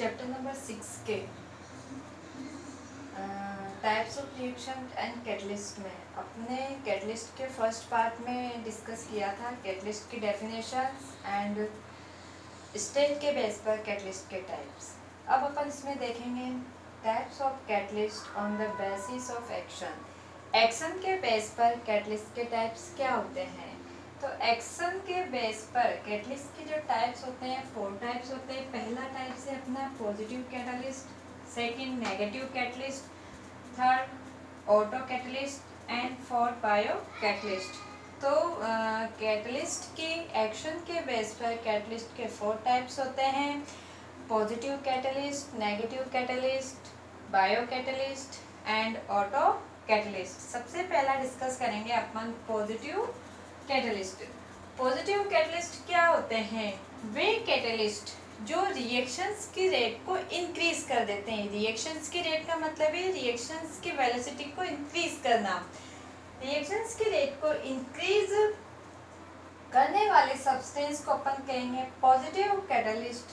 Chapter number 6 के types of reaction and catalyst में अपने कैटलिस्ट के फर्स्ट पार्ट में डिस्कस किया था कैटलिस्ट की डेफिनेशन एंड स्टेट के बेस पर कैटलिस्ट के टाइप्स। अब अपन इसमें देखेंगे types of catalyst on the basis of action. Action के बेस पर कैटलिस्ट के टाइप्स क्या होते हैं? तो एक्शन के बेस पर कैटलिस्ट के जो टाइप्स होते हैं 4 टाइप्स होते हैं। पहला टाइप से अपना positive catalyst, second negative catalyst, third auto catalyst and fourth bio catalyst. तो कैटलिस्ट की एक्शन के बेस पर कैटलिस्ट के 4 टाइप्स होते हैं, positive catalyst, negative catalyst, bio catalyst and auto catalyst. सबसे पहला डिस्कस करेंगे अपन पॉजिटिव कैटलिस्ट। पॉजिटिव कैटलिस्ट क्या होते हैं? वे कैटलिस्ट जो रिएक्शंस की रेट को इंक्रीज कर देते हैं। रिएक्शंस की रेट का मतलब है रिएक्शंस की वेलोसिटी को इंक्रीज करना। रिएक्शंस की रेट को इंक्रीज करने वाले सब्सटेंस को अपन कहेंगे positive catalyst.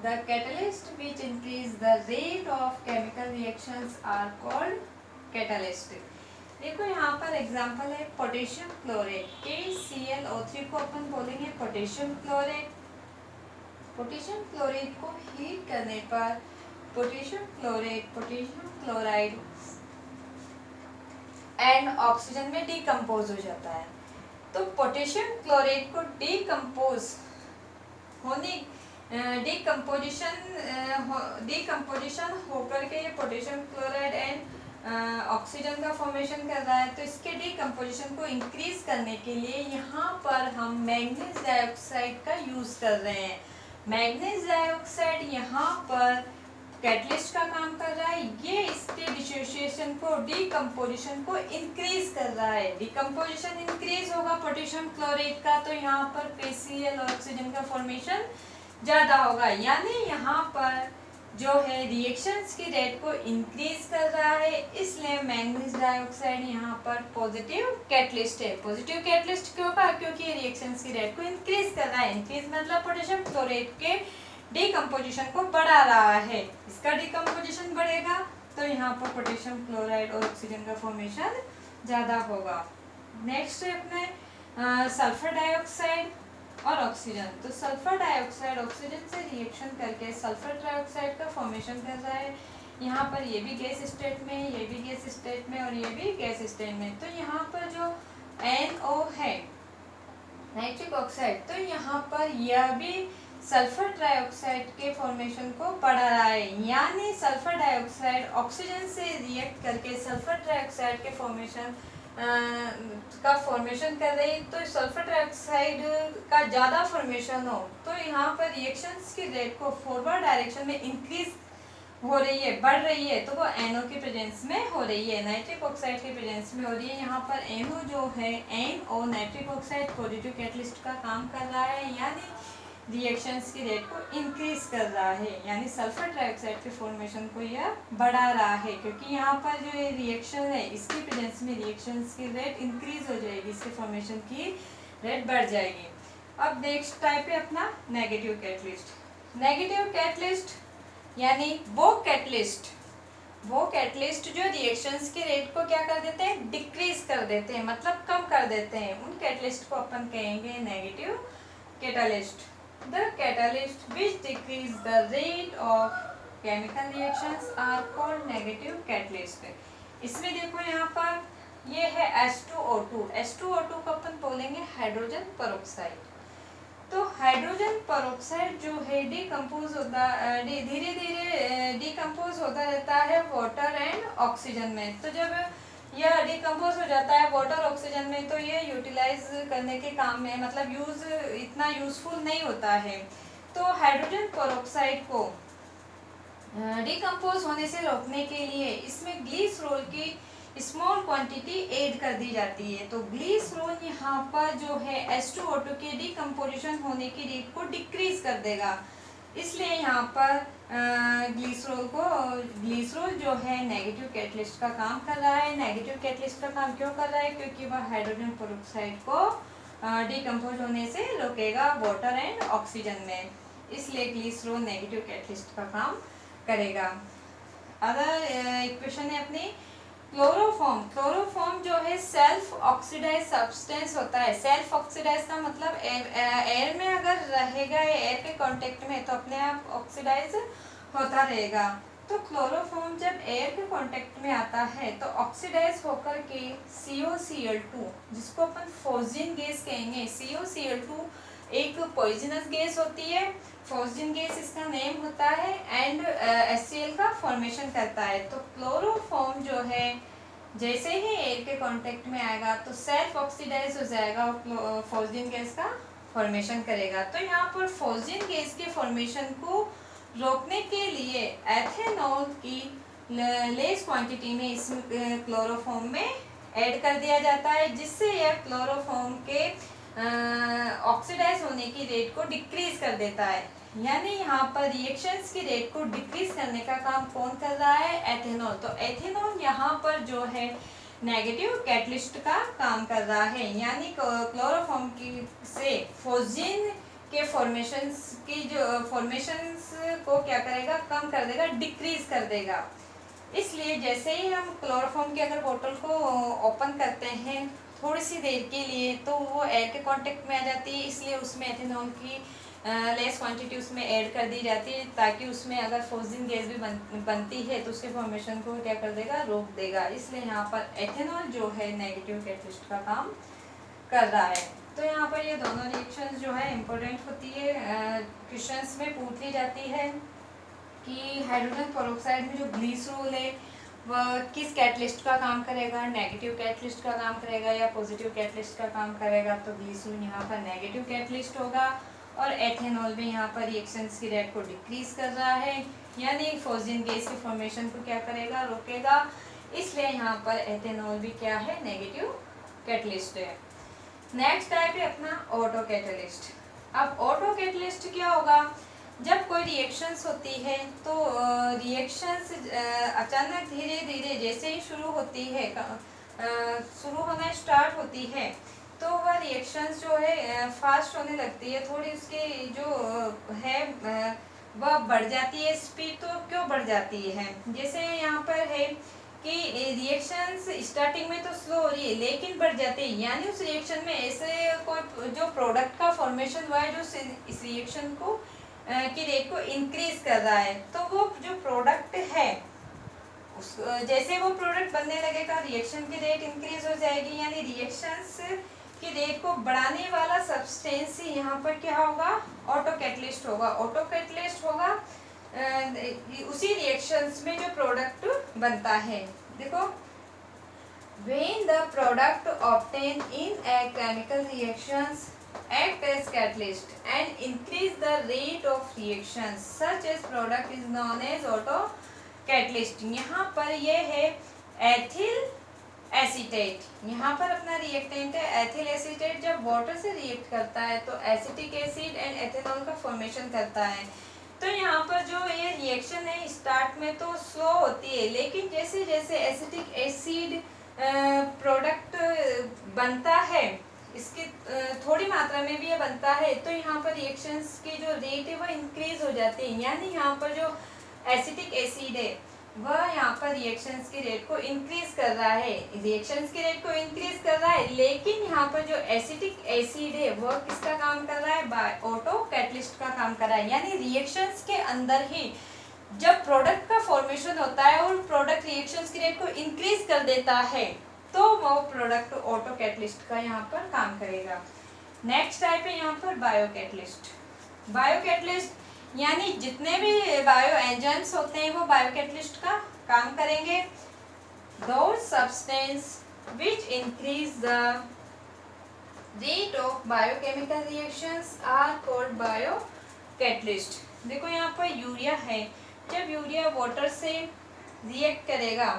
The catalyst which increase the rate of chemical reactions are called catalyst. देखो यहाँ पर एग्जांपल है पोटेशियम क्लोरेट, KClO3 को अपन बोलेंगे पोटेशियम क्लोरेट। पोटेशियम क्लोरेट को हीट करने पर पोटेशियम क्लोराइड एंड ऑक्सीजन में डिकम्पोज हो जाता है। तो पोटेशियम क्लोरेट को डिकम्पोजिशन होकर के ये पोटेशियम क्लोराइड एंड ऑक्सीजन का फॉर्मेशन कर रहा है। तो इसके डिकम्पोजिशन को इंक्रीज करने के लिए यहाँ पर हम मैग्नीज डाइऑक्साइड का यूज कर रहे हैं। मैग्नीज डाइऑक्साइड यहाँ पर कैटलिस्ट का काम कर रहा है। ये इसके डिसोसिएशन को, डिकम्पोजिशन को इंक्रीज कर रहा है। डिकम्पोजिशन इंक्रीज होगा पोटेशियम क्लोरेट का, तो यहाँ पर KCl ऑक्सीजन का फॉर्मेशन ज्यादा होगा। यानी यहाँ पर जो है रिएक्शंस की रेट को इंक्रीज कर रहा है, इसलिए मैग्नीज डाइऑक्साइड यहाँ पर पॉजिटिव कैटलिस्ट है। पॉजिटिव कैटलिस्ट क्यों कहा? क्योंकि ये रिएक्शंस की रेट को इंक्रीज कर रहा है। इंक्रीज मतलब पोटेशियम क्लोरेट के डिकम्पोजिशन को बढ़ा रहा है। इसका डिकम्पोजिशन बढ़ेगा तो यहाँ पर पोटेशियम क्लोराइड और ऑक्सीजन का फॉर्मेशन ज्यादा होगा। नेक्स्ट है अपने सल्फर डाइऑक्साइड और ऑक्सीजन। तो सल्फर डाइऑक्साइड ऑक्सीजन से रिएक्शन करके सल्फर डाइऑक्साइड का फॉर्मेशन कर रहा है। यहाँ पर ये भी गैस स्टेट में, ये भी गैस स्टेट में और ये भी गैस स्टेट में। तो यहाँ पर जो NO है नाइट्रिक ऑक्साइड, तो यहाँ पर यह भी सल्फर डाइऑक्साइड के फॉर्मेशन को बढ़ा रहा है। यानी सल्फर डाइऑक्साइड ऑक्सीजन से रिएक्ट करके सल्फर डाइऑक्साइड के फॉर्मेशन कर रही है। तो सल्फर डाइऑक्साइड का ज़्यादा फॉर्मेशन हो तो यहाँ पर रिएक्शंस की रेट को फॉरवर्ड डायरेक्शन में इंक्रीज हो रही है, बढ़ रही है। तो वो NO के प्रेजेंस में हो रही है, नाइट्रिक ऑक्साइड के प्रेजेंस में हो रही है। यहाँ पर NO जो है NO nitric oxide positive catalyst का काम कर रहा है, यानी रिएक्शंस की रेट को इंक्रीज कर रहा है। यानी सल्फर डाइऑक्साइड के फॉर्मेशन को यह बढ़ा रहा है, क्योंकि यहाँ पर जो ये रिएक्शन है इसके प्रेजेंस में रिएक्शंस की रेट इंक्रीज हो जाएगी, इसके फॉर्मेशन की रेट बढ़ जाएगी। अब नेक्स्ट टाइप है अपना नेगेटिव कैटलिस्ट। नेगेटिव कैटलिस्ट यानी वो कैटलिस्ट जो रिएक्शंस की रेट को क्या कर देते हैं? डिक्रीज कर देते हैं, मतलब कम कर देते हैं। उन कैटलिस्ट को अपन कहेंगे negative catalyst. The catalyst which decrease the rate of chemical reactions are called negative catalyst। इसमें देखो यहाँ पर ये है H2O2। H2O2 को अपन बोलेंगे हाइड्रोजन पेरोक्साइड। तो हाइड्रोजन पेरोक्साइड जो है डिकम्पोज होता धीरे धीरे डिकम्पोज होता रहता है वाटर एंड ऑक्सीजन में। तो जब यह डिकम्पोज हो जाता है वाटर ऑक्सीजन में तो ये यूटिलाइज करने के काम में, मतलब इतना यूजफुल नहीं होता है। तो हाइड्रोजन पेरोक्साइड को डिकम्पोज होने से रोकने के लिए इसमें ग्लिसरॉल की स्मॉल क्वांटिटी ऐड कर दी जाती है। तो ग्लिसरॉल यहाँ पर जो है H2O2 के डिकम्पोजिशन होने की रेट को डिक्रीज कर देगा, इसलिए यहाँ पर ग्लिसरॉल जो है नेगेटिव कैटलिस्ट का काम कर रहा है। नेगेटिव कैटलिस्ट का काम क्यों कर रहा है? क्योंकि वह हाइड्रोजन पेरोक्साइड को डिकम्पोज होने से रोकेगा वाटर एंड ऑक्सीजन में, इसलिए ग्लिसरॉल नेगेटिव कैटलिस्ट का काम करेगा। अदर इक्वेशन है अपनी क्लोरोफॉर्म। क्लोरोफॉर्म जो है सेल्फ ऑक्सीडाइज सब्सटेंस होता है। सेल्फ ऑक्सीडाइज का मतलब एयर में अगर रहेगा, एयर के कांटेक्ट में, तो अपने आप ऑक्सीडाइज होता रहेगा। तो क्लोरोफॉर्म जब एयर के कांटेक्ट में आता है तो ऑक्सीडाइज होकर के COCl2, जिसको अपन फोजिन गैस कहेंगे, COCl2 एक पॉइजनस गैस होती है, फोजिन गैस इसका नेम होता है, एंड HCl का फॉर्मेशन करता है। तो क्लोरोफॉर्म जो है जैसे ही एयर के कांटेक्ट में आएगा तो सेल्फ ऑक्सीडाइज हो जाएगा और फोजिन गैस का फॉर्मेशन करेगा। तो यहाँ पर फोजिन गैस के फॉर्मेशन को रोकने के लिए एथेनॉल की लेस क्वांटिटी में इस क्लोरोफॉर्म में ऐड कर दिया जाता है, जिससे यह क्लोरोफॉर्म के ऑक्सीडाइज होने की रेट को डिक्रीज कर देता है। यानी यहाँ पर रिएक्शंस की रेट को डिक्रीज करने का काम कौन कर रहा है? एथेनॉल। तो एथेनॉल यहाँ पर जो है नेगेटिव कैटलिस्ट का काम कर रहा है, यानी क्लोरोफॉर्म की से फोजिन के फॉर्मेशंस की जो फॉर्मेशंस को क्या करेगा? कम कर देगा, डिक्रीज कर देगा। इसलिए जैसे ही हम क्लोरोफॉर्म की अगर बोतल को ओपन करते हैं थोड़ी सी देर के लिए, तो वो एयर के कांटेक्ट में आ जाती है, इसलिए उसमें एथेनॉल की लेस क्वांटिटी उसमें ऐड कर दी जाती है, ताकि उसमें अगर फोजिन गैस भी बनती है तो उसके फॉर्मेशन को क्या कर देगा? रोक देगा। इसलिए यहाँ पर एथेनॉल जो है नेगेटिव कैटलिस्ट का काम कर रहा है। तो यहाँ पर ये दोनों रिएक्शंस जो है इम्पोर्टेंट होती है, क्वेश्चंस में पूछ ली जाती है कि हाइड्रोजन पेरोक्साइड में जो ग्लिसरॉल है वह किस कैटलिस्ट का काम करेगा? नेगेटिव कैटलिस्ट का काम करेगा या पॉजिटिव कैटलिस्ट का काम करेगा? तो ग्लिसरॉल यहाँ पर नेगेटिव कैटलिस्ट होगा, और एथेनॉल भी यहाँ पर रिएक्शंस की रेट को डिक्रीज कर रहा है, यानी फोजिन गैस की फॉर्मेशन को क्या करेगा? रोकेगा। इसलिए यहाँ पर एथेनॉल भी क्या है? नेगेटिव कैटलिस्ट है। नेक्स्ट टाइप है अपना ऑटो कैटलिस्ट। अब ऑटो कैटलिस्ट क्या होगा? जब कोई रिएक्शंस होती है तो रिएक्शंस अचानक धीरे धीरे जैसे ही शुरू होती है, शुरू होना स्टार्ट होती है, तो वह रिएक्शंस जो है फास्ट होने लगती है, थोड़ी उसकी जो है वह बढ़ जाती है स्पीड। तो क्यों बढ़ जाती है? जैसे यहाँ पर है कि रिएक्शंस स्टार्टिंग में तो स्लो हो रही है लेकिन बढ़ जाती है, यानी उस रिएक्शन में ऐसे कोई जो प्रोडक्ट का फॉर्मेशन हुआ है जो इस रिएक्शन को की रेट को इंक्रीज कर रहा है। तो वो जो प्रोडक्ट है उस जैसे वो प्रोडक्ट बनने लगेगा रिएक्शन की रेट इंक्रीज हो जाएगी, यानी रिएक्शंस की रेट को बढ़ाने वाला सब्सटेंस ही यहाँ पर क्या होगा? ऑटो कैटलिस्ट होगा। ऑटो कैटलिस्ट होगा उसी रिएक्शंस में जो प्रोडक्ट बनता है। देखो, when the product obtained in a chemical reactions act as catalyst and increase the rate of reactions, such as product is known as auto catalyst। यहाँ पर ये है एथिल एसीटेट, यहाँ पर अपना रिएक्टेंट है एथिल एसीटेट। जब वाटर से रिएक्ट करता है तो एसिटिक एसिड एंड एथेनॉल का फॉर्मेशन करता है। तो यहाँ पर जो ये रिएक्शन है स्टार्ट में तो स्लो होती है, लेकिन जैसे जैसे एसिटिक एसिड प्रोडक्ट बनता है, इसकी थोड़ी मात्रा में भी ये बनता है, तो यहाँ पर रिएक्शंस की जो रेट है वह इंक्रीज हो जाती है, यानी यहाँ पर जो एसिटिक एसिड है वह यहाँ पर रिएक्शंस की रेट को इंक्रीज कर रहा है, रिएक्शंस की रेट को इंक्रीज कर रहा है। लेकिन यहाँ पर जो एसिटिक एसिड है वह किसका काम कर रहा है? ऑटो कैटलिस्ट का काम कर रहा है, यानी रिएक्शंस के अंदर ही जब प्रोडक्ट का फॉर्मेशन होता है और प्रोडक्ट रिएक्शंस की रेट को इंक्रीज कर देता है, तो वो प्रोडक्ट ऑटो कैटलिस्ट का यहाँ पर काम करेगा। नेक्स्ट टाइप है यहाँ पर बायो कैटलिस्ट। बायो कैटलिस्ट यानी जितने भी बायो एंजाइम्स होते हैं वो बायो कैटलिस्ट का काम करेंगे। Those substance which increase the rate of biochemical reactions are called bio catalyst. देखो यहाँ पर यूरिया है, जब यूरिया वाटर से रिएक्ट करेगा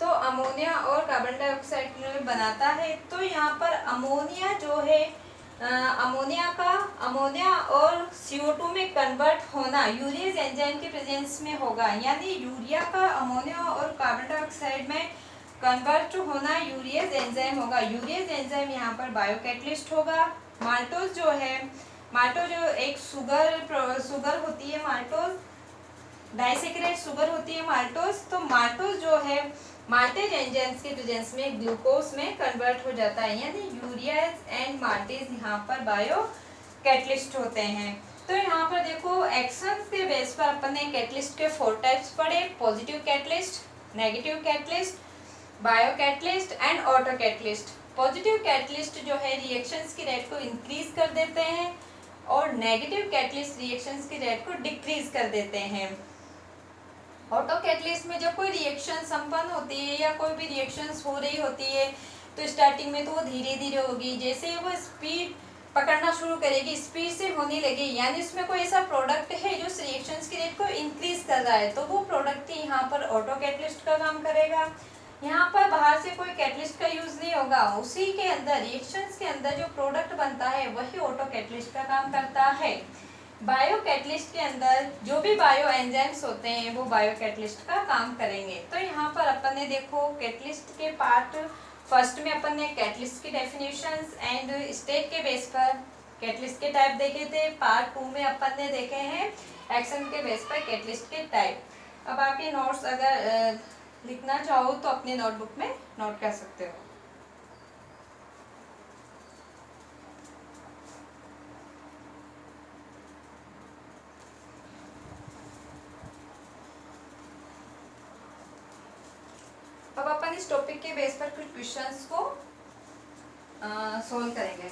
तो अमोनिया और कार्बन डाइऑक्साइड बनाता है। तो यहाँ पर अमोनिया जो है अमोनिया और CO2 में कन्वर्ट होना यूरियस एंजाइम के प्रेजेंस में होगा, यानी यूरिया का अमोनिया और कार्बन डाइऑक्साइड में कन्वर्ट होना यूरियस एंजाइम होगा। यूरियस एंजाइम यहाँ पर बायोकैटलिस्ट होगा। माल्टोज जो एक शुगर होती है, माल्टोज डाइसेकेराइड शुगर होती है माल्टोज, तो माल्टोज जो है माल्टेज एंजाइम्स के प्रेजेंस में ग्लूकोज में कन्वर्ट हो जाता है, यानी यूरियाज एंड माल्टेज यहाँ पर बायो कैटलिस्ट होते हैं। तो यहाँ पर देखो एक्शंस के बेस पर अपन ने कैटलिस्ट के 4 टाइप्स पढ़े, positive catalyst, negative catalyst, bio catalyst and auto catalyst. Positive catalyst जो है रिएक्शंस की रेट को इंक्रीज कर देते हैं और नेगेटिव कैटलिस्ट रिएक्शंस की रेट को डिक्रीज कर देते हैं। ऑटो कैटलिस्ट में जब कोई रिएक्शन संपन्न होती है या कोई भी रिएक्शंस हो रही होती है तो स्टार्टिंग में तो वो धीरे धीरे होगी, जैसे वो स्पीड पकड़ना शुरू करेगी, स्पीड से होने लगी, यानी उसमें कोई ऐसा प्रोडक्ट है जो रिएक्शंस की रेट को इंक्रीज कर रहा है, तो वो प्रोडक्ट ही यहाँ पर ऑटो कैटलिस्ट का काम करेगा। यहाँ पर बाहर से कोई कैटलिस्ट का यूज नहीं होगा, उसी के अंदर रिएक्शंस के अंदर जो प्रोडक्ट बनता है वही ऑटो कैटलिस्ट का काम करता है। बायो कैटलिस्ट के अंदर जो भी बायो एंजाइम्स होते हैं वो बायो कैटलिस्ट का काम करेंगे। तो यहाँ पर अपन ने देखो कैटलिस्ट के पार्ट फर्स्ट में अपन ने कैटलिस्ट की डेफिनेशंस एंड स्टेट के बेस पर कैटलिस्ट के टाइप देखे थे। पार्ट 2 में अपन ने देखे हैं एक्शन के बेस पर कैटलिस्ट के टाइप। अब आपके नोट्स अगर लिखना चाहो तो अपने नोटबुक में नोट कर सकते हो। अब अपन इस टॉपिक के बेस पर कुछ क्वेश्चंस को सॉल्व करेंगे।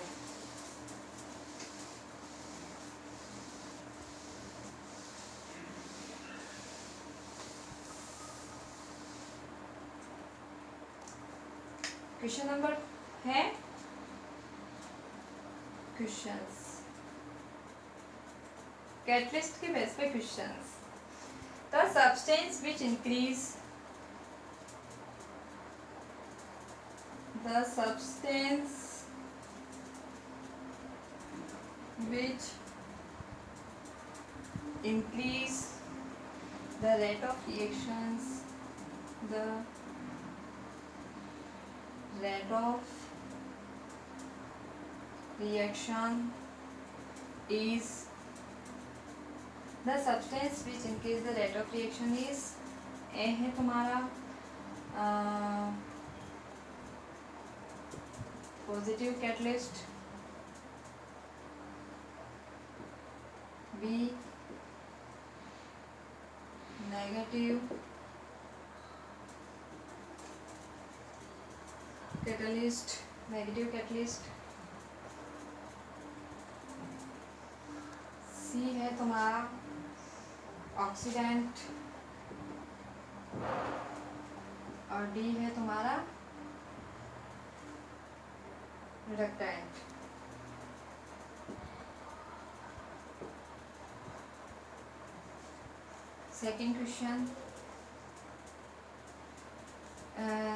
क्वेश्चन नंबर है क्वेश्चंस कैटलिस्ट के बेस पे questions. The substance which increase the substance which increase the rate of reactions, the rate of reaction is the substance which increase the rate of reaction is A है तुम्हारा positive catalyst, B negative catalyst, negative catalyst, C है तुम्हारा oxidant और D है तुम्हारा reductant. Second question,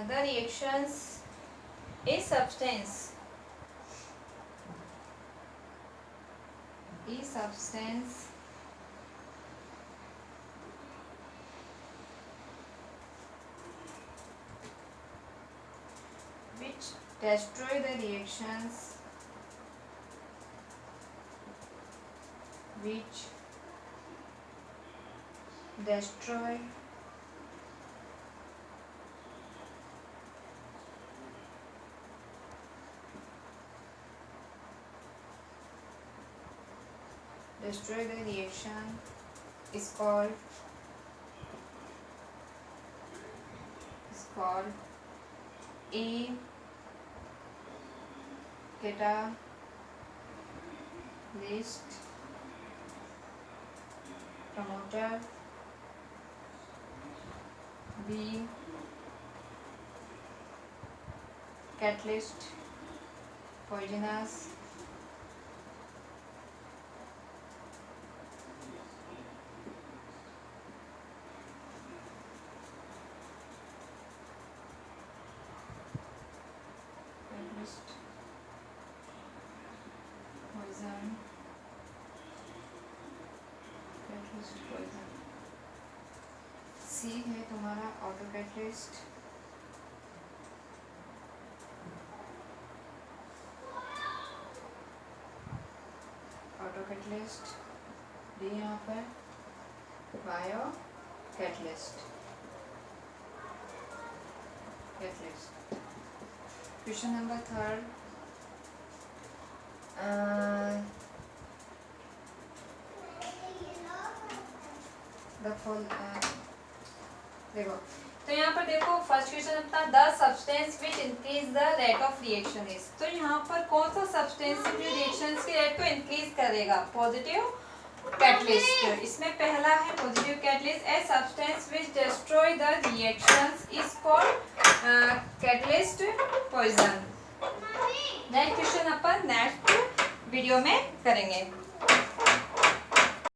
the reactions a substance which destroy the reactions which destroy the reaction is called A catalyst, promoter, B catalyst, poisonous, poison। सी है तुम्हारा auto catalyst, D यहाँ पर bio catalyst. Question number 3 देखो, तो यहाँ पर देखो first question अपना the substance which increase the rate of reaction is. तो यहाँ पर कौन सा सब्सटेंस रिएक्शंस के रेट को इंक्रीज करेगा? Positive catalyst. इसमें पहला है positive catalyst. A substance which destroy the reactions is called catalyst poison. Next question अपन नेक्स्ट वीडियो में करेंगे।